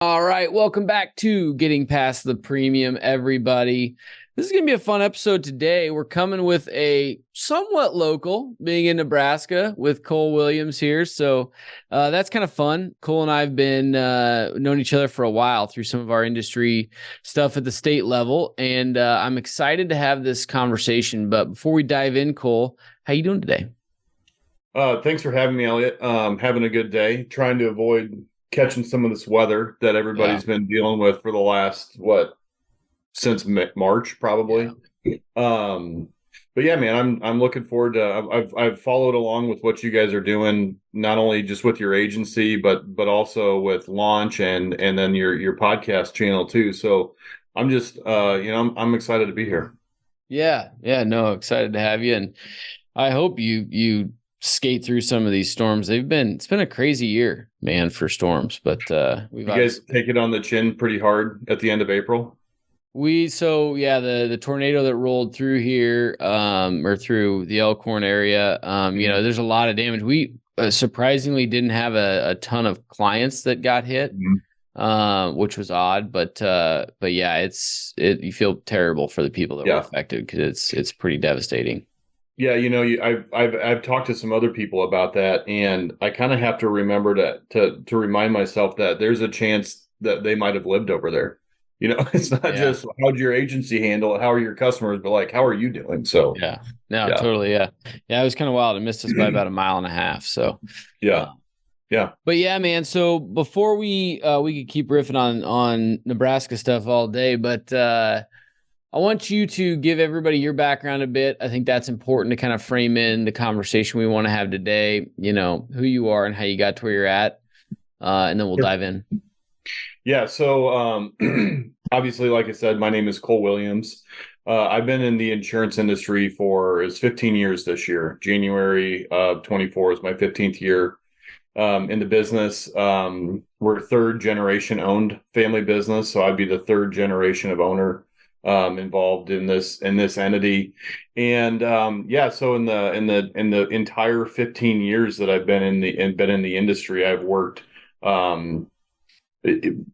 All right, welcome back to Getting Past the Premium, everybody. This is going to be a fun episode today. We're coming with a somewhat local, being in Nebraska, with Cole Williams here. So that's kind of fun. Cole and I have been known each other for a while through some of our industry stuff at the state level, and I'm excited to have this conversation. But before we dive in, Cole, how you doing today? Thanks for having me, Elliot. Having a good day. Trying to avoid catching some of this weather that Yeah. everybody's been dealing with for the last since March Yeah. probably. Um, but yeah, man, I'm looking forward to. I've followed along with what you guys are doing, not only just with your agency, but also with Launch and then your podcast channel too. So I'm just I'm excited to be here. Yeah, no, excited to have you, and I hope you skate through some of these storms. It's been a crazy year, man, for storms, but we've You guys obviously take it on the chin pretty hard at the end of April. the tornado that rolled through here, or through the Elkhorn area, there's a lot of damage. We surprisingly didn't have a ton of clients that got hit, Mhm. which was odd, but yeah, you feel terrible for the people that were Yeah. affected because it's pretty devastating. Yeah, I've talked to some other people about that, and I kind of have to remember to remind myself that there's a chance that they might have lived over there. It's not Yeah. just how'd your agency handle it, how are your customers, but like how are you doing? So Yeah. No, yeah, totally. Yeah. Yeah. It was kind of wild. It missed us by about a mile and a half. So, yeah, uh, yeah. but yeah, man. So before we could keep riffing on Nebraska stuff all day, but I want you to give everybody your background a bit. I think that's important to kind of frame in the conversation we want to have today. You know who you are and how you got to where you're at, and then we'll Sure. dive in. Yeah, so obviously, like I said, my name is Cole Williams. I've been in the insurance industry for it's 15 years this year. January of 24 is my 15th year in the business. We're third generation owned family business, so I'd be the third generation of owner involved in this entity. And yeah, so in the entire 15 years that I've been in the industry, I've worked um,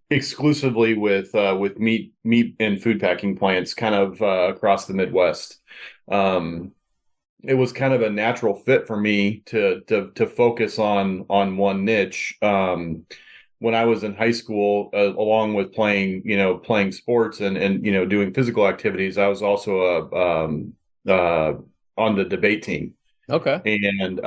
exclusively with meat and food packing plants, kind of across the Midwest. Um, it was kind of a natural fit for me to focus on one niche. When I was in high school, along with playing sports and doing physical activities, I was also uh, on the debate team. Okay. And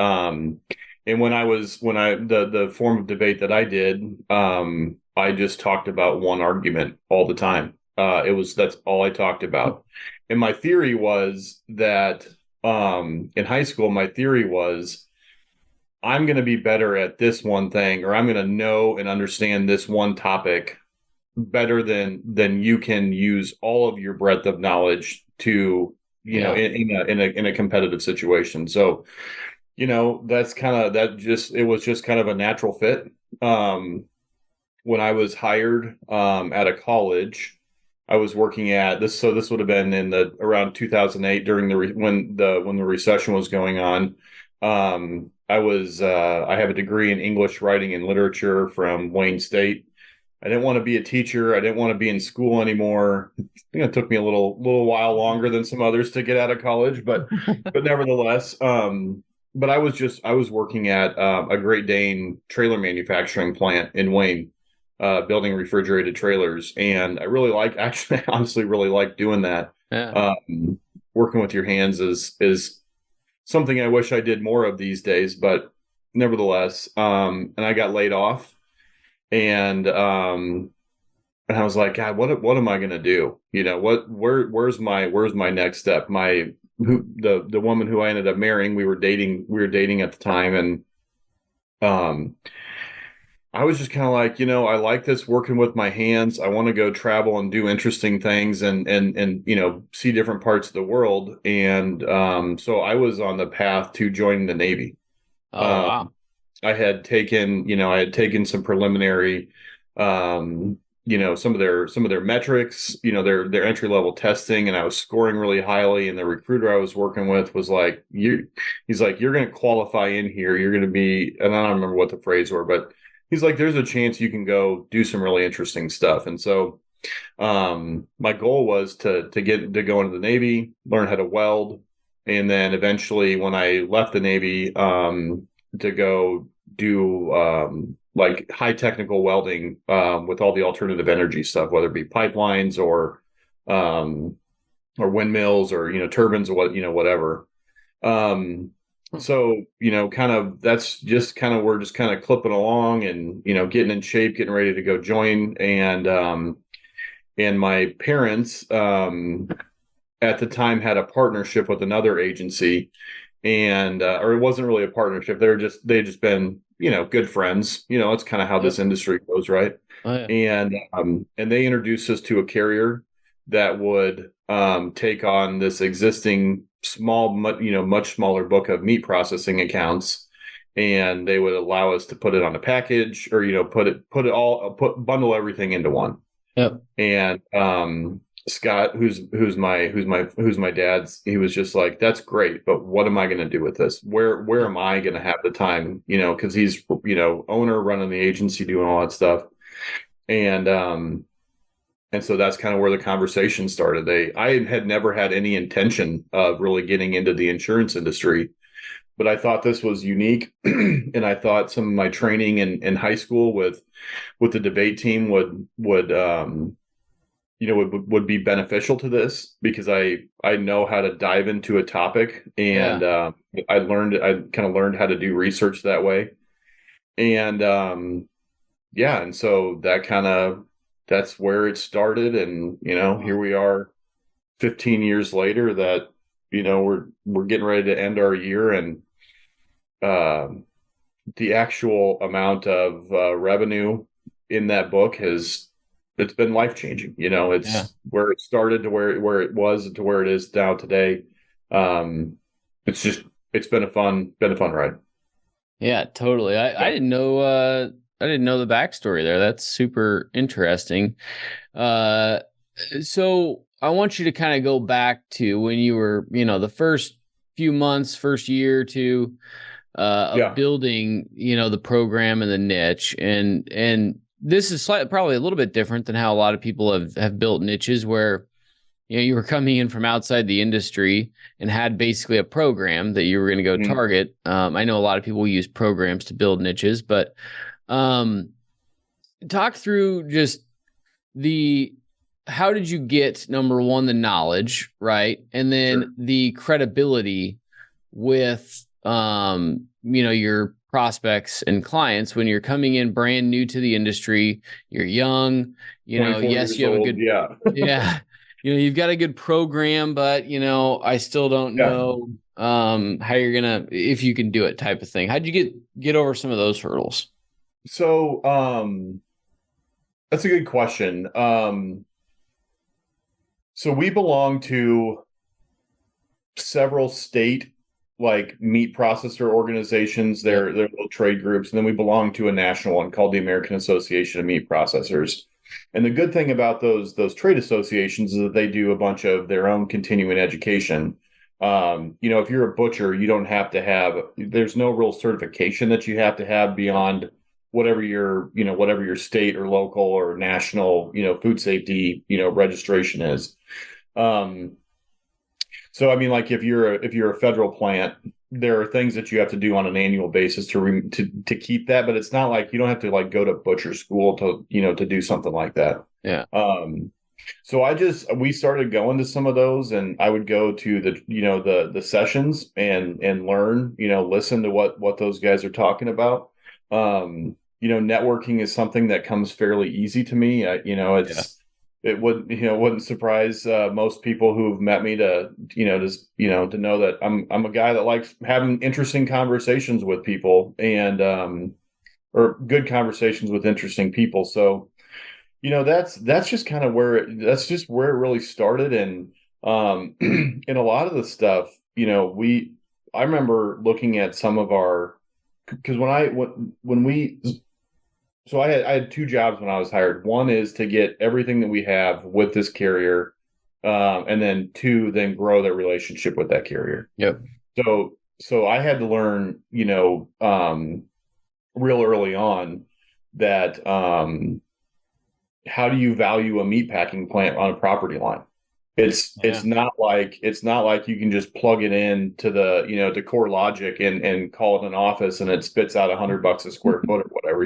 the form of debate that I did, I just talked about one argument all the time. That's all I talked about. And my theory was that in high school, my theory was I'm going to be better at this one thing, or I'm going to know and understand this one topic better than you can use all of your breadth of knowledge to, Yeah. in a competitive situation. So that's kind of it was just kind of a natural fit. When I was hired at a college, I was working at this. So this would have been in the around 2008 during when the recession was going on. I have a degree in English writing and literature from Wayne State. I didn't want to be a teacher. I didn't want to be in school anymore. I think it took me a little while longer than some others to get out of college, but nevertheless, but I was working at a Great Dane trailer manufacturing plant in Wayne, building refrigerated trailers, and I really like actually I honestly really like doing that. Yeah. Working with your hands is something I wish I did more of these days, but nevertheless, and I got laid off, and and I was like, God, what am I gonna do? Where's my next step? The woman who I ended up marrying, we were dating at the time, and um I was just kind of like, I like this working with my hands. I want to go travel and do interesting things and see different parts of the world. And so I was on the path to joining the Navy. Oh Um, wow. I had taken some preliminary, some of their metrics, their entry level testing, and I was scoring really highly. And the recruiter I was working with was like, he's like, you're going to qualify in here. You're going to be, and I don't remember what the phrase were, but he's like, there's a chance you can go do some really interesting stuff. And so my goal was to get to go into the Navy, learn how to weld, and then eventually when I left the Navy, to go do like high technical welding with all the alternative energy stuff, whether it be pipelines or windmills or turbines or whatever. So kind of that's just kind of we're just kind of clipping along and getting in shape, getting ready to go join, and my parents at the time had a partnership with another agency, and or it wasn't really a partnership. They just been good friends. It's kind of how this industry goes, right? Oh, yeah. And they introduced us to a carrier that would take on this existing much smaller book of meat processing accounts, and they would allow us to put it on a package or bundle everything into one. Yep. And Scott, who's my dad's, he was just like, that's great, but what am I going to do with this? Where am I going to have the time? Because he's owner, running the agency, doing all that stuff, and so that's kind of where the conversation started. I had never had any intention of really getting into the insurance industry, but I thought this was unique, and I thought some of my training in high school with the debate team would be beneficial to this, because I know how to dive into a topic, and I kind of learned how to do research that way, and and so that's where it started, and here we are 15 years later that we're getting ready to end our year, and the actual amount of revenue in that book it's been life changing. It's where it started to where it was to where it is now today. It's been a fun ride. Yeah, totally. I didn't know the backstory there. That's super interesting. So I want you to kind of go back to when you were, the first few months, first year or two of building, the program and the niche. And this is probably a little bit different than how a lot of people have built niches, where, you were coming in from outside the industry and had basically a program that you were going to go target. I know a lot of people use programs to build niches, but talk through just how did you get, number one, the knowledge, right? And then the credibility with, your prospects and clients when you're coming in brand new to the industry, you're young, yes, you have a good, you've got a good program, but, I still don't know, how you're going to, if you can do it, type of thing. How'd you get over some of those hurdles? So, that's a good question. So we belong to several state meat processor organizations. They're little trade groups, and then we belong to a national one called the American Association of Meat Processors. And the good thing about those trade associations is that they do a bunch of their own continuing education. If you're a butcher, you don't have to there's no real certification that you have to have beyond whatever your state or local or national, food safety, registration is. So, I mean, if you're a federal plant, there are things that you have to do on an annual basis to keep that, but it's not like you don't have to go to butcher school to do something like that. Yeah. So we started going to some of those, and I would go to the sessions and learn, listen to what those guys are talking about. Networking is something that comes fairly easy to me. It wouldn't surprise most people who've met me to know that I'm a guy that likes having interesting conversations with people, and or good conversations with interesting people. So, that's just kind of where it really started. And in a lot of the stuff, I remember looking at some of our, because so I had two jobs when I was hired. One is to get everything that we have with this carrier, and then two, then grow that relationship with that carrier. Yep. So I had to learn, real early on that how do you value a meat packing plant on a property line? It's not like you can just plug it in to the, to core logic and call it an office and it spits out $100 a square foot or whatever.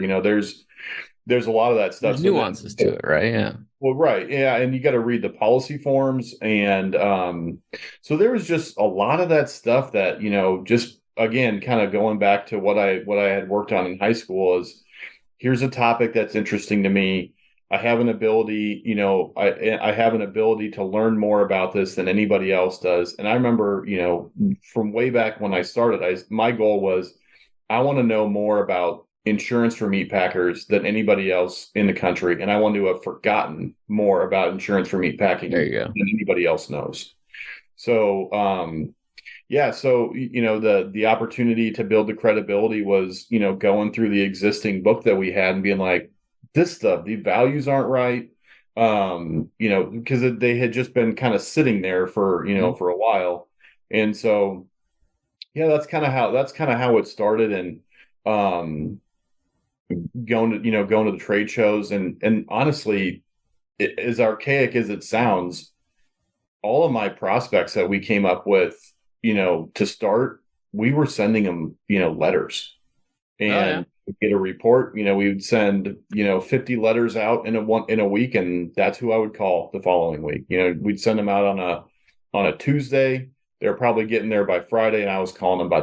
There's a lot of that stuff. There's nuances to it, right? Yeah. Well, right. Yeah. And you got to read the policy forms. And so there was just a lot of that stuff that, just again, kind of going back to what I had worked on in high school is here's a topic that's interesting to me. I have an ability, I have an ability to learn more about this than anybody else does. And I remember, from way back when I started, my goal was I want to know more about insurance for meat packers than anybody else in the country. And I want to have forgotten more about insurance for meat packing than anybody else knows. So, yeah. So, the opportunity to build the credibility was, going through the existing book that we had and being like, this stuff, the values aren't right. Because they had just been kind of sitting there for, for a while. And so, yeah, that's kind of how it started. And, going to the trade shows and honestly, as archaic as it sounds, all of my prospects that we came up with, to start, we were sending them, letters and get a report. We would send, 50 letters out in a week, and that's who I would call the following week. We'd send them out on a Tuesday. They're probably getting there by Friday, and I was calling them by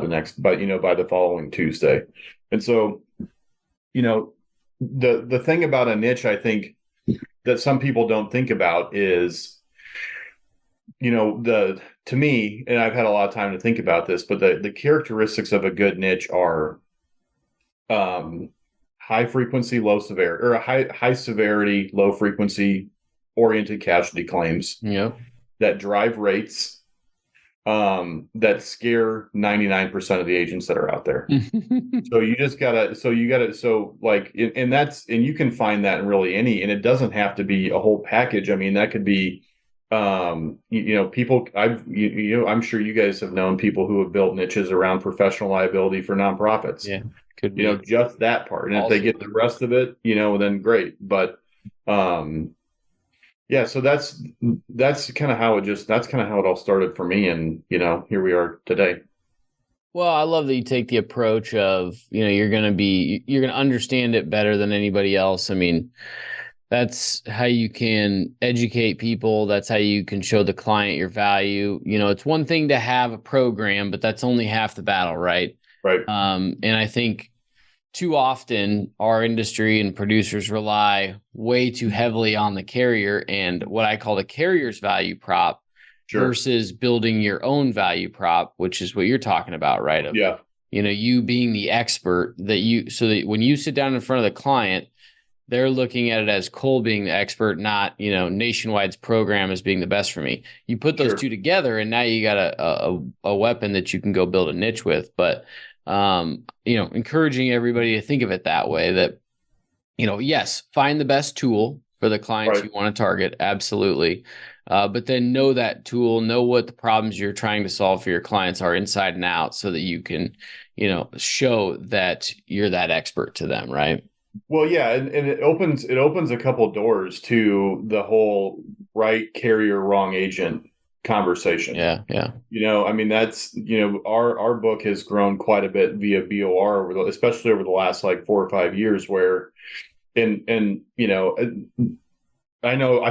the following Tuesday. And so, the thing about a niche, I think that some people don't think about is, to me, and I've had a lot of time to think about this, but the characteristics of a good niche are high frequency, low severity, or high severity, low frequency oriented casualty claims. Yep. That drive rates that scare 99% of the agents that are out there. So you you can find that in really any, and it doesn't have to be a whole package. I mean, that could be, people I'm sure you guys have known people who have built niches around professional liability for nonprofits. Yeah. Could be. Just that part. And if they get the rest of it, then great. But, yeah, so that's kind of how it all started for me. And, here we are today. Well, I love that you take the approach of, you're going to understand it better than anybody else. I mean, that's how you can educate people. That's how you can show the client your value. It's one thing to have a program, but that's only half the battle, right? Right. And I think too often our industry and producers rely way too heavily on the carrier and what I call the carrier's value prop versus building your own value prop, which is what you're talking about, right? You being the expert so that when you sit down in front of the client, they're looking at it as Cole being the expert, not, Nationwide's program as being the best for me. You put those two together and now you got a weapon that you can go build a niche with. But, encouraging everybody to think of it that way, that, yes, find the best tool for the clients you want to target. Absolutely. But then know that tool, know what the problems you're trying to solve for your clients are inside and out so that you can, show that you're that expert to them. Right. Well, yeah, and it opens a couple of doors to the whole right carrier, wrong agent conversation. Yeah. I mean, that's, our book has grown quite a bit via BOR, especially over the last like 4 or 5 years, where, I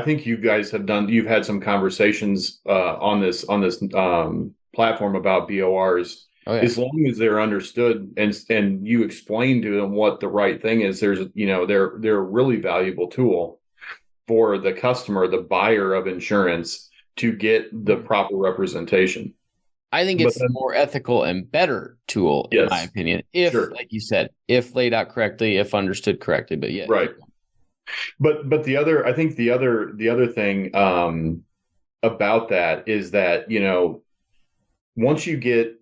think you guys you've had some conversations on this platform about BORs. Oh, yeah. As long as they're understood and you explain to them what the right thing is, they're a really valuable tool for the customer, the buyer of insurance, to get the proper representation. I think it's a more ethical and better tool, in my opinion, if, like you said, if laid out correctly, if understood correctly. But yeah, right. But the other thing about that is that once you get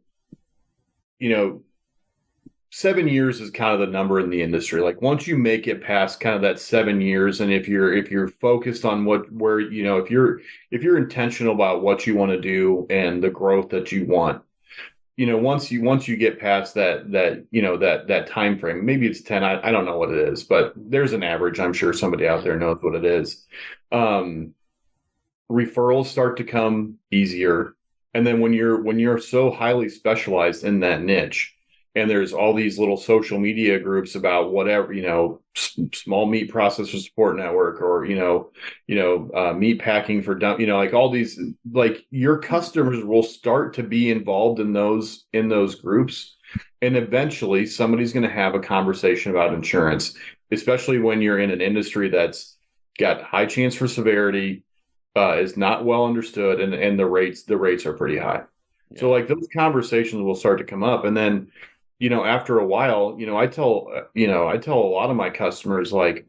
7 years is kind of the number in the industry. Like once you make it past kind of that 7 years, and if you're focused on if you're intentional about what you want to do and the growth that you want, once you get past that time frame, maybe it's 10, I don't know what it is, but there's an average. I'm sure somebody out there knows what it is. Referrals start to come easier. And then when you're so highly specialized in that niche, and there's all these little social media groups about whatever, small meat processor support network, or meat packing for dump, like all these, like your customers will start to be involved in those groups, and eventually somebody's going to have a conversation about insurance, especially when you're in an industry that's got high chance for severity, is not well understood, and the rates are pretty high. Yeah. So like those conversations will start to come up, and then after a while, I tell a lot of my customers, like,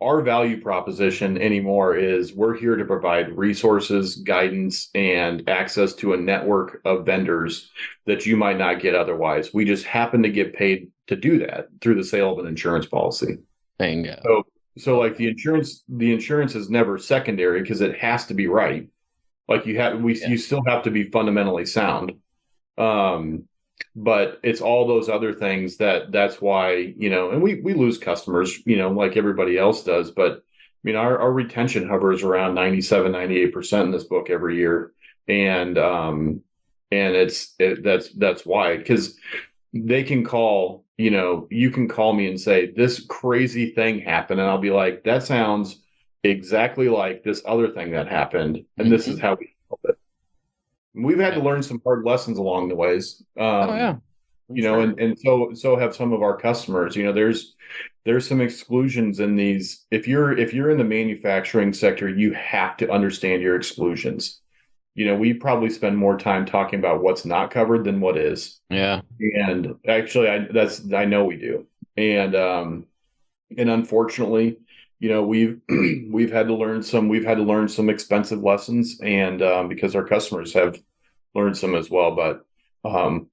our value proposition anymore is we're here to provide resources, guidance, and access to a network of vendors that you might not get otherwise. We just happen to get paid to do that through the sale of an insurance policy. Bingo. So like the insurance is never secondary, because it has to be right. Like you still have to be fundamentally sound. But it's all those other things that's why, and we lose customers, like everybody else does. But I mean, our retention hovers around 97, 98% in this book every year. And that's why, because they can call, you can call me and say, this crazy thing happened. And I'll be like, that sounds exactly like this other thing that happened. And this is how we help it. We've had to learn some hard lessons along the ways. And so have some of our customers. There's some exclusions in these. If you're in the manufacturing sector, you have to understand your exclusions. We probably spend more time talking about what's not covered than what is. Yeah. And actually, I know we do. And unfortunately, we've had to learn some expensive lessons, and because our customers have learned some as well, but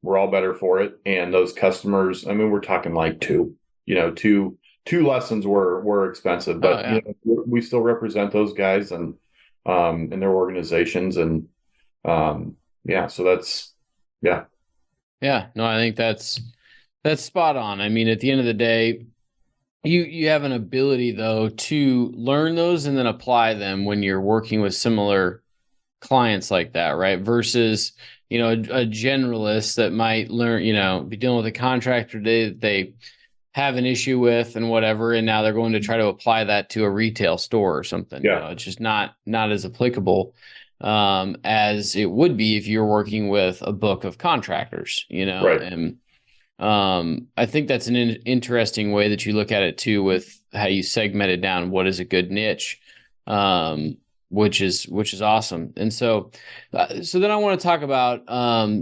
we're all better for it. And those customers, I mean, we're talking like two lessons were expensive, but we still represent those guys and their organizations, and so that's no, I think that's spot on. I mean, at the end of the day, you have an ability though to learn those and then apply them when you're working with similar clients like that, right? Versus, a generalist that might learn, be dealing with a contractor that they have an issue with and whatever, and now they're going to try to apply that to a retail store or something. Yeah. It's just not as applicable as it would be if you're working with a book of contractors, Right. And I think that's an interesting way that you look at it too, with how you segment it down. What is a good niche? Which is awesome. And so then I want to talk about,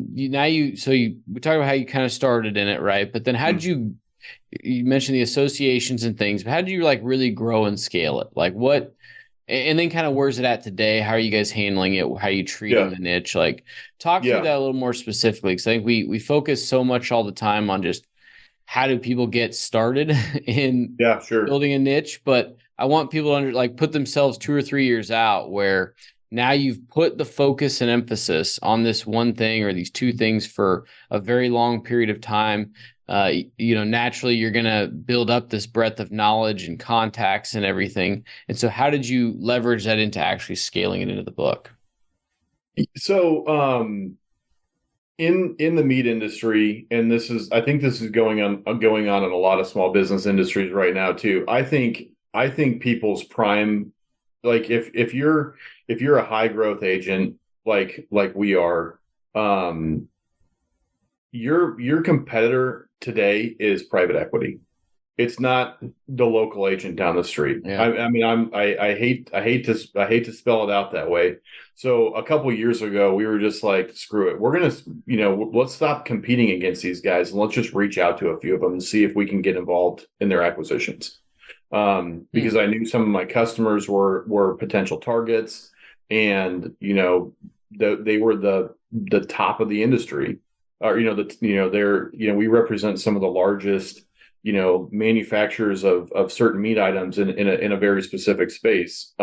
we talked about how you kind of started in it, right? But then how did you mentioned the associations and things, but how did you like really grow and scale it? Like what, and then kind of where's it at today? How are you guys handling it? How are you treating the niche? Like talk through that a little more specifically. Cause I think we focus so much all the time on just how do people get started in building a niche, but I want people to put themselves 2 or 3 years out where now you've put the focus and emphasis on this one thing or these two things for a very long period of time. Naturally you're going to build up this breadth of knowledge and contacts and everything. And so how did you leverage that into actually scaling it into the book? So, in the meat industry, and I think this is going on in a lot of small business industries right now too. I think people's prime, like if you're a high growth agent, like we are, your competitor today is private equity. It's not the local agent down the street. Yeah. I hate to spell it out that way. So a couple of years ago, we were just like, screw it. We're gonna, let's stop competing against these guys and let's just reach out to a few of them and see if we can get involved in their acquisitions. Because I knew some of my customers were potential targets, and they were the top of the industry. We represent some of the largest manufacturers of certain meat items in a very specific space.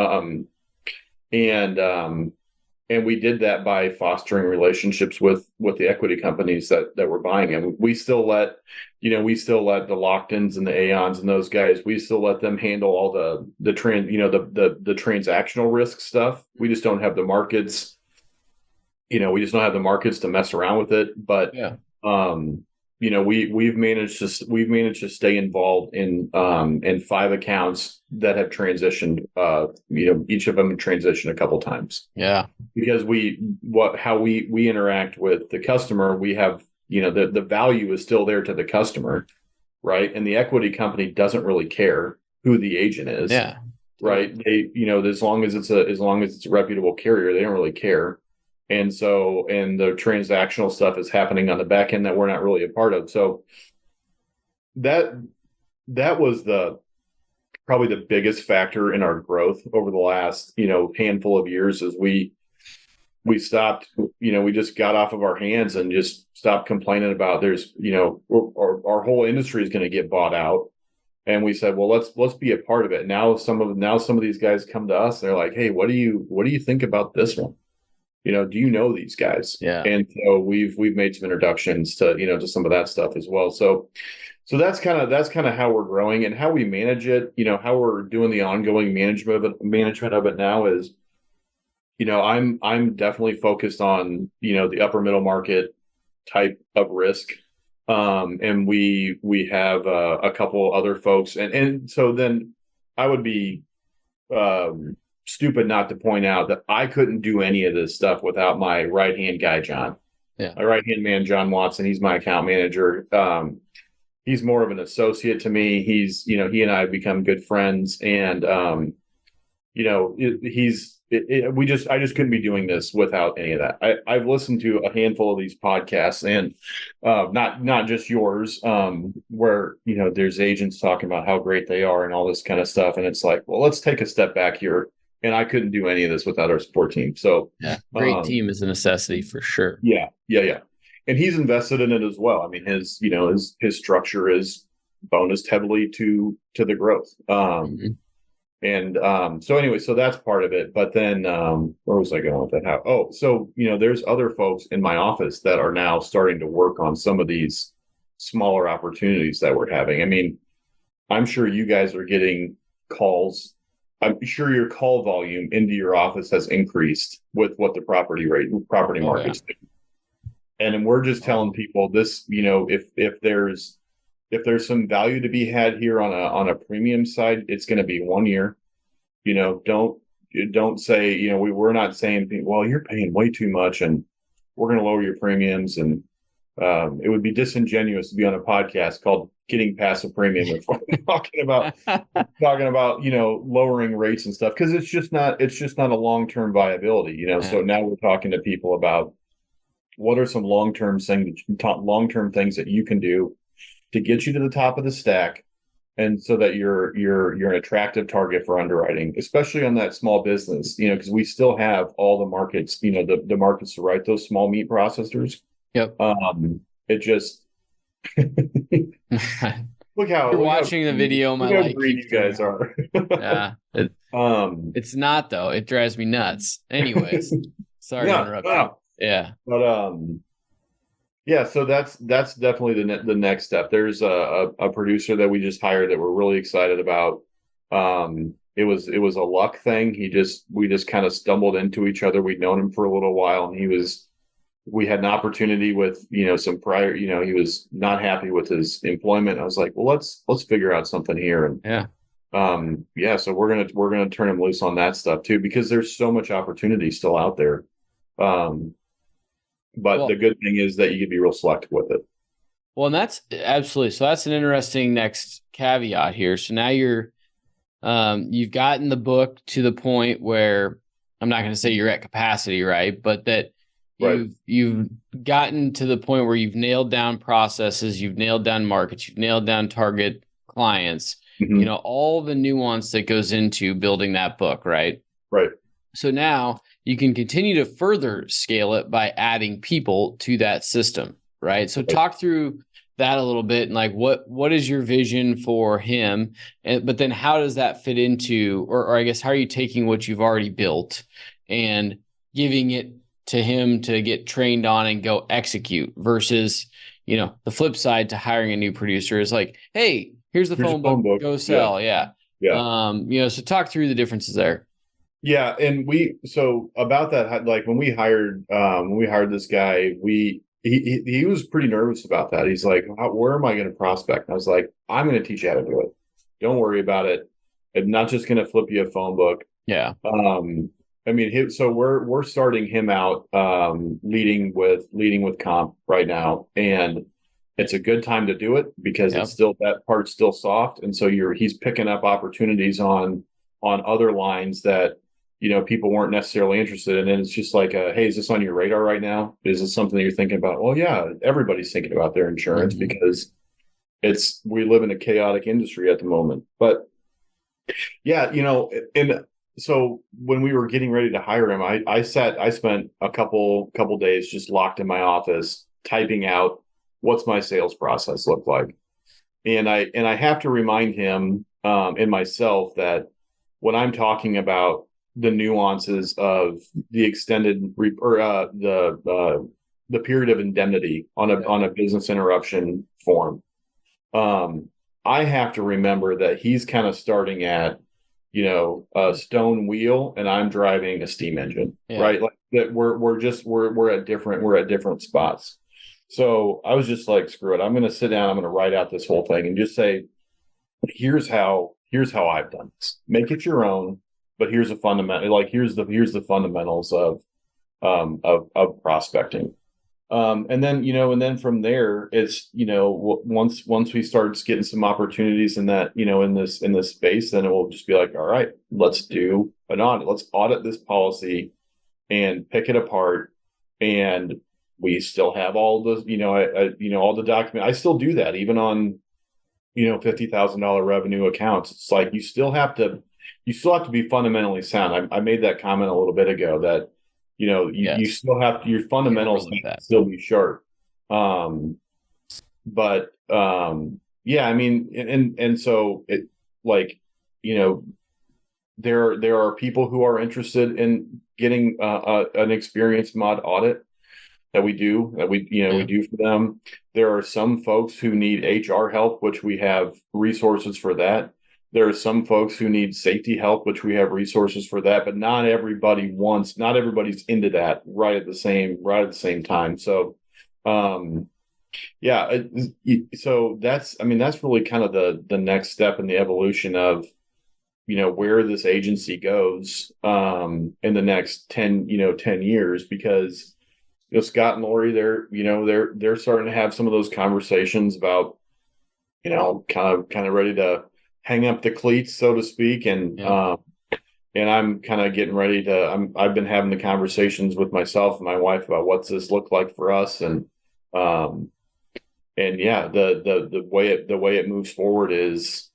And we did that by fostering relationships with the equity companies that were buying them. We still let the Lockdowns and the Aons and those guys, we still let them handle all the transactional risk stuff. We just don't have the markets. We just don't have the markets to mess around with it. But Yeah. We've managed to stay involved in 5 accounts that have transitioned. Each of them have transitioned a couple times. Yeah. Because how we interact with the customer, we have, the value is still there to the customer, right? And the equity company doesn't really care who the agent is. Yeah. Right. They, as long as it's a reputable carrier, they don't really care. And the transactional stuff is happening on the back end that we're not really a part of. So that was probably the biggest factor in our growth over the last, handful of years, is we stopped, we just got off of our hands and just stopped complaining about our whole industry is going to get bought out. And we said, well, let's be a part of it. Now some of these guys come to us and they're like, hey, what do you think about this one? Do you know these guys? Yeah. And so we've made some introductions to, to some of that stuff as well. So that's kind of how we're growing and how we manage it. How we're doing the ongoing management of it now is, I'm definitely focused on, the upper middle market type of risk. And we have a couple other folks. And so then I would be stupid not to point out that I couldn't do any of this stuff without my right-hand guy, John. Yeah. My right-hand man, John Watson. He's my account manager. He's more of an associate to me. He and I have become good friends, and I just couldn't be doing this without any of that. I've listened to a handful of these podcasts, and not just yours, where there's agents talking about how great they are and all this kind of stuff, and it's like, well, let's take a step back here. And I couldn't do any of this without our support team. So yeah, great team is a necessity for sure. Yeah. And he's invested in it as well. I mean, his structure is bonused heavily to the growth. And so anyway, so that's part of it. But then where was I going with that? So there's other folks in my office that are now starting to work on some of these smaller opportunities that we're having. I mean, I'm sure you guys are getting calls. I'm sure your call volume into your office has increased with what the property market's doing. And we're just telling people this, if there's some value to be had here on a premium side, it's going to be 1 year. Don't say, we're not saying, well, you're paying way too much and we're going to lower your premiums. And it would be disingenuous to be on a podcast called Getting Past the Premium if we're talking about lowering rates and stuff, because it's just not a long-term viability. So now we're talking to people about what are some long-term things that you can do to get you to the top of the stack, and so that you're an attractive target for underwriting, especially on that small business, because we still have all the markets, the markets to write those small meat processors. Yep. It just look how you're watching the video. My light keeps you guys are. Yeah. It's not though. It drives me nuts. Anyways, sorry to interrupt you. Yeah. But yeah. So that's definitely the next step. There's a producer that we just hired that we're really excited about. It was a luck thing. We just kind of stumbled into each other. We'd known him for a little while, and we had an opportunity with, some prior, he was not happy with his employment. I was like, well, let's figure out something here. And so we're going to turn him loose on that stuff too, because there's so much opportunity still out there. But the good thing is that you can be real selective with it. Well, and that's absolutely, so that's an interesting next caveat here. So now you've gotten the book to the point where, I'm not going to say you're at capacity, right? But that you've gotten to the point where you've nailed down processes, you've nailed down markets, you've nailed down target clients, all the nuance that goes into building that book, right? Right. So now you can continue to further scale it by adding people to that system, right? So talk through that a little bit, and like what is your vision for him? But then how does that fit into, or I guess, how are you taking what you've already built and giving it to him to get trained on and go execute versus, the flip side to hiring a new producer is like, hey, here's the phone book, go sell. Yeah. So talk through the differences there. Yeah. And so about that, like when we hired this guy, he was pretty nervous about that. He's like, where am I going to prospect? And I was like, I'm going to teach you how to do it. Don't worry about it. I'm not just going to flip you a phone book. Yeah. So we're starting him out leading with comp right now, and it's a good time to do it because it's still, that part's still soft, and so he's picking up opportunities on other lines that people weren't necessarily interested in, and it's just like, hey, is this on your radar right now? Is this something that you're thinking about? Well, yeah, everybody's thinking about their insurance because we live in a chaotic industry at the moment, but yeah, and so when we were getting ready to hire him, I spent a couple days just locked in my office typing out what's my sales process look like. And I have to remind him and myself that when I'm talking about the nuances of the extended the period of indemnity on a business interruption form, I have to remember that he's kind of starting at a stone wheel and I'm driving a steam engine, right? Like that we're at different spots. So I was just like, screw it. I'm going to sit down. I'm going to write out this whole thing and just say, here's how I've done this. Make it your own, but here's the fundamentals of prospecting. And then from there, it's, once we start getting some opportunities in that, in this space, then it will just be like, all right, let's do an audit. Let's audit this policy and pick it apart. And we still have all the, all the document. I still do that even on, $50,000 revenue accounts. It's like, you still have to be fundamentally sound. I made that comment a little bit ago that, you still have to, your fundamentals still be sharp. Yeah, I mean, and so it, like, there are people who are interested in getting an experienced mod audit that we do for them. There are some folks who need HR help, which we have resources for that. There are some folks who need safety help, which we have resources for that, but not everybody's into that right at the same time. So, so that's really kind of the next step in the evolution of, where this agency goes, in the next 10 years, because, Scott and Lori, they're starting to have some of those conversations about, kind of ready to hang up the cleats, so to speak. And I'm kind of getting ready to, I've been having the conversations with myself and my wife about what's this look like for us. And yeah, the way it moves forward is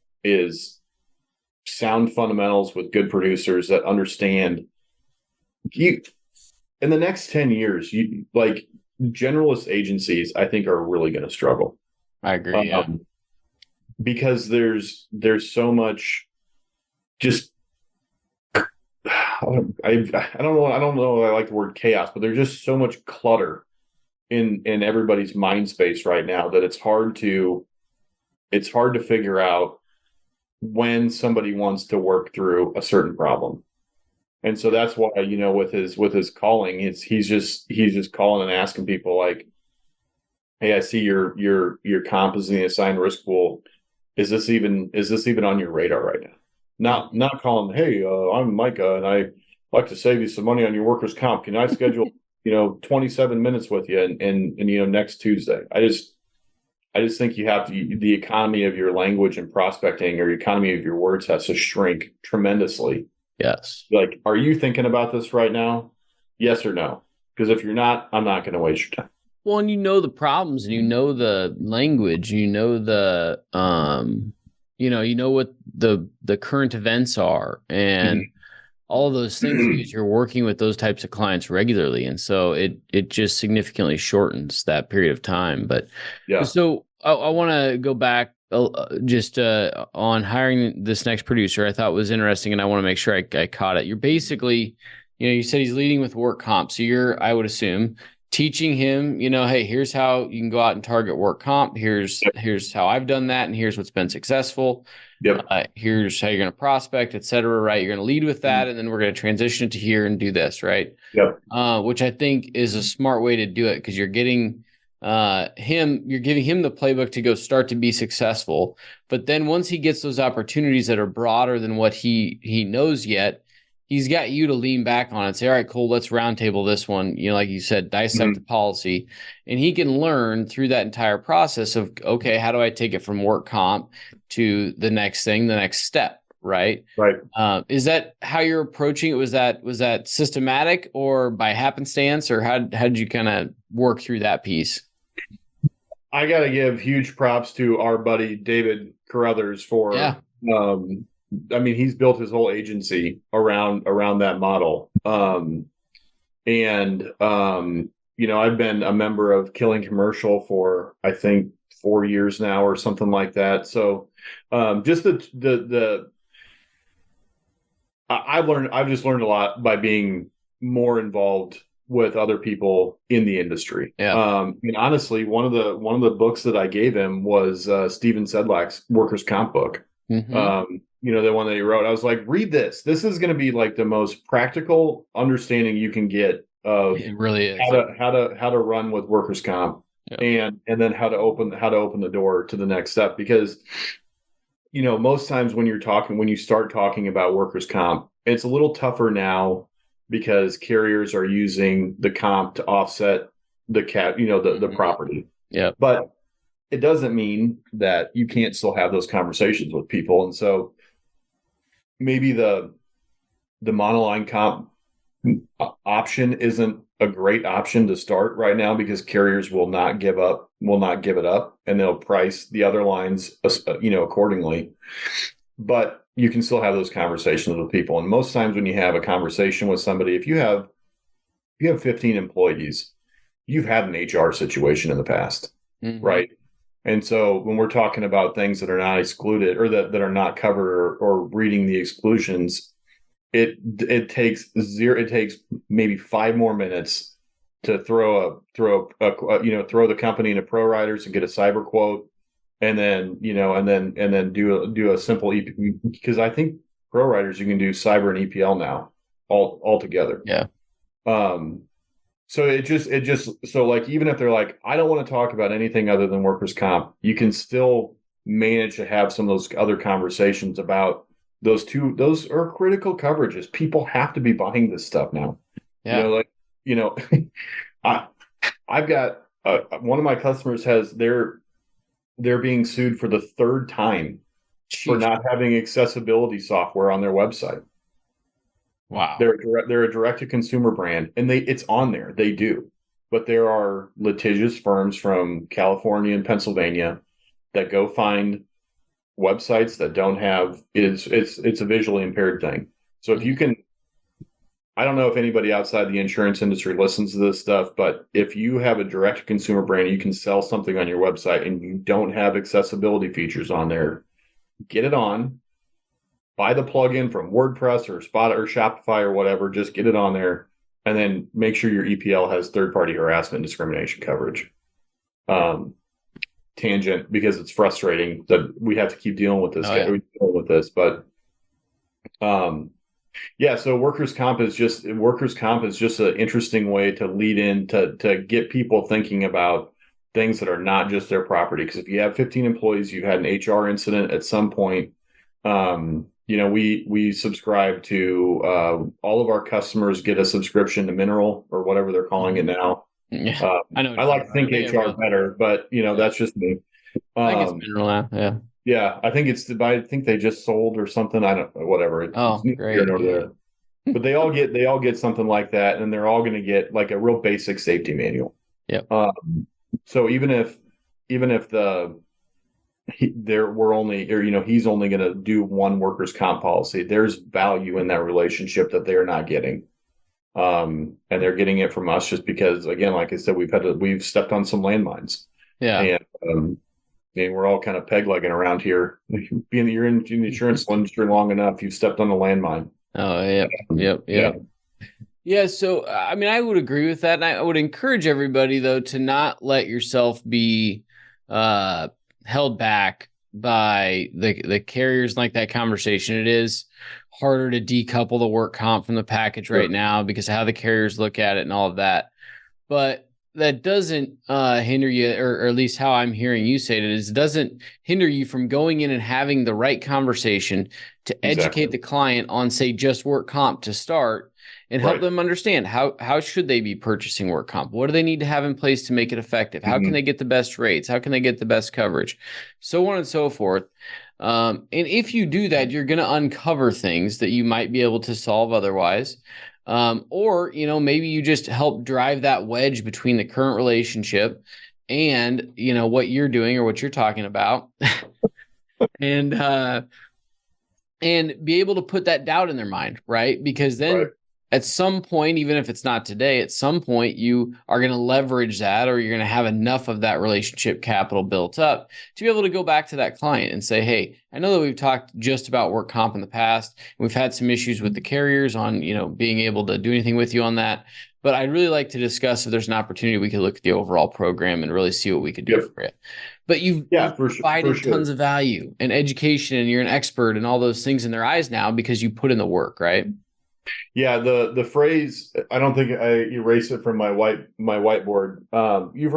sound fundamentals with good producers that understand in the next 10 years, generalist agencies, I think, are really going to struggle. I agree. Because there's so much just, I don't know. I like the word chaos, but there's just so much clutter in everybody's mind space right now that it's hard to figure out when somebody wants to work through a certain problem. And so that's why, with his calling, he's just calling and asking people like, hey, I see your comp is in the assigned risk pool. Is this even on your radar right now? Not calling, hey, I'm Micah and I like to save you some money on your workers' comp. Can I schedule 27 minutes with you and next Tuesday? I just think you have to, the economy of your language and prospecting, or the economy of your words, has to shrink tremendously. Yes. Like, are you thinking about this right now? Yes or no? Because if you're not, I'm not going to waste your time. Well, and the problems, and the language, the what the current events are, and all of those things, because you're working with those types of clients regularly, and so it just significantly shortens that period of time. But yeah, so I want to go back just on hiring this next producer. I thought was interesting, and I want to make sure I caught it. You're basically you said he's leading with work comp. So you're, I would assume, teaching him, hey, here's how you can go out and target work comp. Here's how I've done that, and here's what's been successful. Yep. Here's how you're going to prospect, et cetera, right? You're going to lead with that, and then we're going to transition to here and do this, right? Yep. Which I think is a smart way to do it, because you're getting you're giving him the playbook to go start to be successful. But then once he gets those opportunities that are broader than what he knows yet, he's got you to lean back on and say, all right, cool, let's roundtable this one. Like you said, dissect the policy, and he can learn through that entire process of, okay, how do I take it from work comp to the next thing, the next step? Right. Is that how you're approaching it? Was that systematic or by happenstance, or how did you kind of work through that piece? I got to give huge props to our buddy David Carruthers for, he's built his whole agency around that model. I've been a member of Killing Commercial for, I think, 4 years now or something like that. So I've just learned a lot by being more involved with other people in the industry. Yeah. Honestly, one of the books that I gave him was Steven Sedlak's workers' comp book. Mm-hmm. The one that he wrote. I was like, read this. This is going to be like the most practical understanding you can get of it really is how to run with workers' comp, and then how to open the door to the next step. Because most times when you start talking about workers' comp, it's a little tougher now because carriers are using the comp to offset the the property. Yeah. But it doesn't mean that you can't still have those conversations with people. And so maybe the monoline comp option isn't a great option to start right now, because carriers will not give it up, and they'll price the other lines, accordingly. But you can still have those conversations with people. And most times when you have a conversation with somebody, if you have 15 employees, you've had an HR situation in the past, right? And so when we're talking about things that are not excluded or that are not covered or reading the exclusions, it takes maybe 5 more minutes to throw the company into Pro Riders and get a cyber quote, and then do a simple because I think Pro Riders, you can do cyber and EPL now all together. Yeah. So like, even if they're like, I don't want to talk about anything other than workers' comp, you can still manage to have some of those other conversations about those are critical coverages. People have to be buying this stuff now. Yeah. I've got one of my customers they're being sued for the 3rd time for not having accessibility software on their website. Wow. They're a direct-to-consumer brand, and it's on there. They do. But there are litigious firms from California and Pennsylvania that go find websites that don't have it's a visually impaired thing. So if you can, I don't know if anybody outside the insurance industry listens to this stuff, but if you have a direct-to-consumer brand, you can sell something on your website and you don't have accessibility features on there, get it on. Buy the plugin from WordPress or Spot or Shopify or whatever. Just get it on there, and then make sure your EPL has third-party harassment and discrimination coverage. Tangent, because it's frustrating that we have to keep dealing with this. But so workers' comp is just an interesting way to lead in to get people thinking about things that are not just their property. Because if you have 15 employees, you've had an HR incident at some point. We subscribe to all of our customers get a subscription to Mineral or whatever they're calling it now. Yeah, I know. I like to think HR better, but that's just me. I think it's Mineral now. Yeah. Yeah, I think they just sold or something. I don't know, whatever. It's great. There. But they all get something like that, and they're all going to get like a real basic safety manual. Yep. So even if he's only going to do one workers' comp policy, there's value in that relationship that they're not getting. And they're getting it from us just because, again, like I said, we've stepped on some landmines. Yeah. And we're all kind of peg-legging around here. You're in the insurance industry long enough, you've stepped on a landmine. Oh, yeah. Yep. Yeah. Yeah, so I mean, I would agree with that, and I would encourage everybody though to not let yourself be uh, held back by the carriers like that conversation. It is harder to decouple the work comp from the package right Sure. now because of how the carriers look at it and all of that. But that doesn't hinder you, or at least how I'm hearing you say it is, it doesn't hinder you from going in and having the right conversation to educate Exactly. the client on, say, just work comp to start and help Right. them understand how should they be purchasing work comp? What do they need to have in place to make it effective? How can Hmm. they get the best rates? How can they get the best coverage? So on and so forth. And if you do that, you're going to uncover things that you might be able to solve otherwise. Or, maybe you just help drive that wedge between the current relationship and, what you're doing or what you're talking about. and and be able to put that doubt in their mind, right? Because Right. then at some point, even if it's not today, at some point you are going to leverage that, or you're going to have enough of that relationship capital built up to be able to go back to that client and say, hey, I know that we've talked just about work comp in the past. We've had some issues with the carriers on, being able to do anything with you on that. But I'd really like to discuss if there's an opportunity we could look at the overall program and really see what we could do Yep. for it. But Yeah, you've for sure. For provided tons sure. of value and education, and you're an expert and all those things in their eyes now because you put in the work, right? Yeah, the phrase, I don't think I erased it from my whiteboard. You've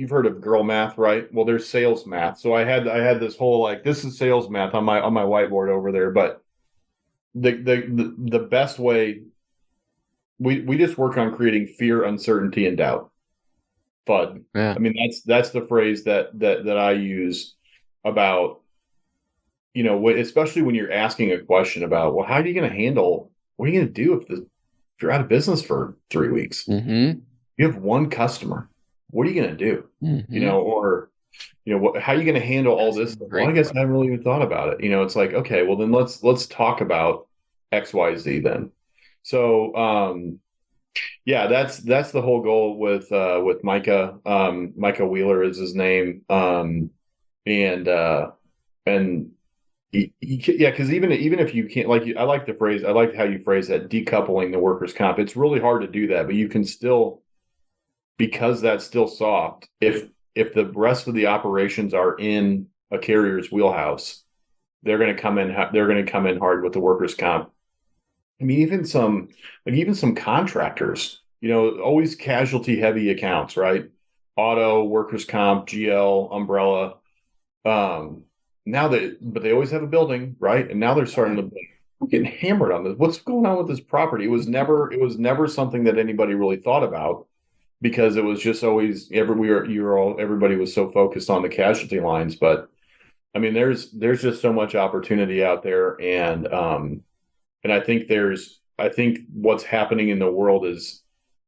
heard of girl math, right? Well, there's sales math. So I had this whole like this is sales math on my whiteboard over there. But the best way, we just work on creating fear, uncertainty, and doubt. FUD. Yeah. I mean, that's the phrase that I use about, especially when you're asking a question about, well, how are you going to handle, what are you going to do if you're out of business for 3 weeks? Mm-hmm. You have one customer. What are you going to do? Mm-hmm. Or how are you going to handle all That's a this? Well, I great guess I question. haven't really even thought about it. It's like, okay, well then let's talk about XYZ then. So yeah, that's the whole goal with Micah. Micah Wheeler is his name. And and yeah, because even if you can't, like, I like the phrase, I like how you phrase that, decoupling the workers' comp. It's really hard to do that, but you can still, because that's still soft. If the rest of the operations are in a carrier's wheelhouse, they're going to come in. They're going to come in hard with the workers' comp. I mean, even some contractors, always casualty heavy accounts, right? Auto, workers' comp, GL, umbrella. Um, but they always have a building, right? And now they're starting to we're getting hammered on this. What's going on with this property? It was never something that anybody really thought about because it was just always everybody was so focused on the casualty lines. But I mean, there's just so much opportunity out there, and I think what's happening in the world is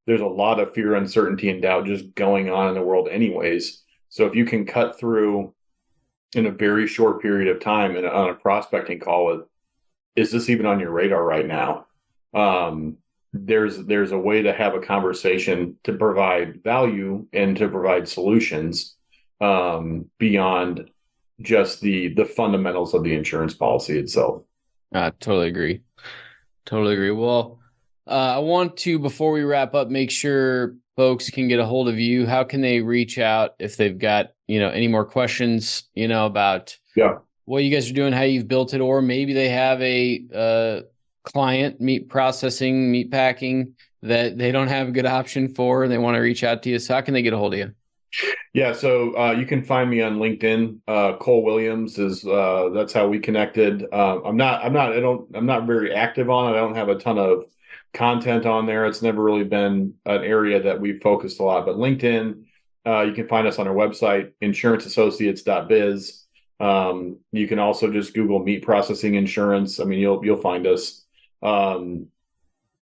there's a lot of fear, uncertainty, and doubt just going on in the world anyways. So if you can cut through in a very short period of time and on a prospecting call with, is this even on your radar right now? There's a way to have a conversation to provide value and to provide solutions beyond just the fundamentals of the insurance policy itself. Totally agree. Totally agree. Well, I want to, before we wrap up, make sure folks can get a hold of you. How can they reach out if they've got, any more questions, about Yeah. what you guys are doing, how you've built it, or maybe they have a client, meat processing, meat packing, that they don't have a good option for and they want to reach out to you. So how can they get a hold of you? Yeah, so you can find me on LinkedIn. Cole Williams is that's how we connected. I'm not very active on it. I don't have a ton of content on there. It's never really been an area that we've focused a lot. But LinkedIn, you can find us on our website, insuranceassociates.biz. You can also just Google meat processing insurance. I mean, you'll find us. Um,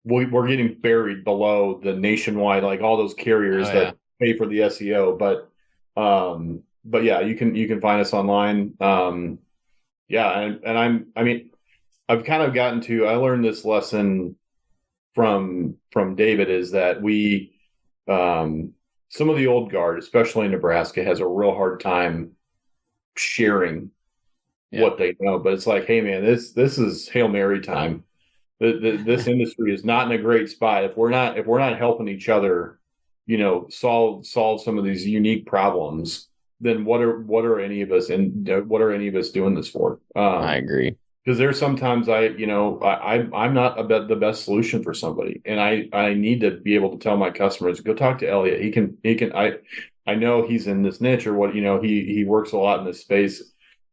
we're getting buried below the nationwide, like all those Oh, carriers yeah. that pay for the SEO. But yeah, you can find us online. Yeah, and I mean, I've kind of gotten to, I learned this lesson from David, is that some of the old guard, especially in Nebraska, has a real hard time sharing Yeah. what they know. But it's like, hey man, this is Hail Mary time. This industry is not in a great spot. If we're not helping each other, solve some of these unique problems, then what are any of us doing this for? I agree. Because there's sometimes I'm not the best solution for somebody, and I need to be able to tell my customers, go talk to Elliot. I know he's in this niche, or what, he works a lot in this space.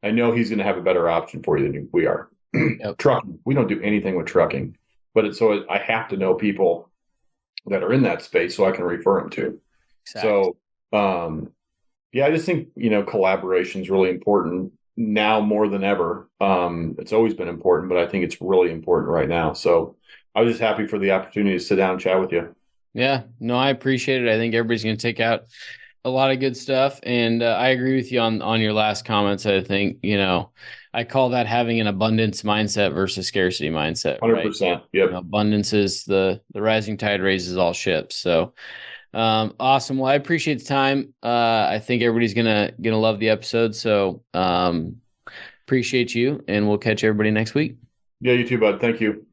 I know he's going to have a better option for you than we are. Yep. Trucking, we don't do anything with trucking, but I have to know people that are in that space so I can refer them to. Exactly. So, yeah, I just think, collaboration is really important now more than ever. It's always been important, but I think it's really important right now. So I was just happy for the opportunity to sit down and chat with you. Yeah, no, I appreciate it. I think everybody's going to take out a lot of good stuff. And I agree with you on your last comments. I think, I call that having an abundance mindset versus scarcity mindset. 100%. Right? Yep. Abundance is the rising tide raises all ships. So awesome. Well, I appreciate the time. I think everybody's gonna love the episode. So appreciate you, and we'll catch everybody next week. Yeah, you too, bud. Thank you.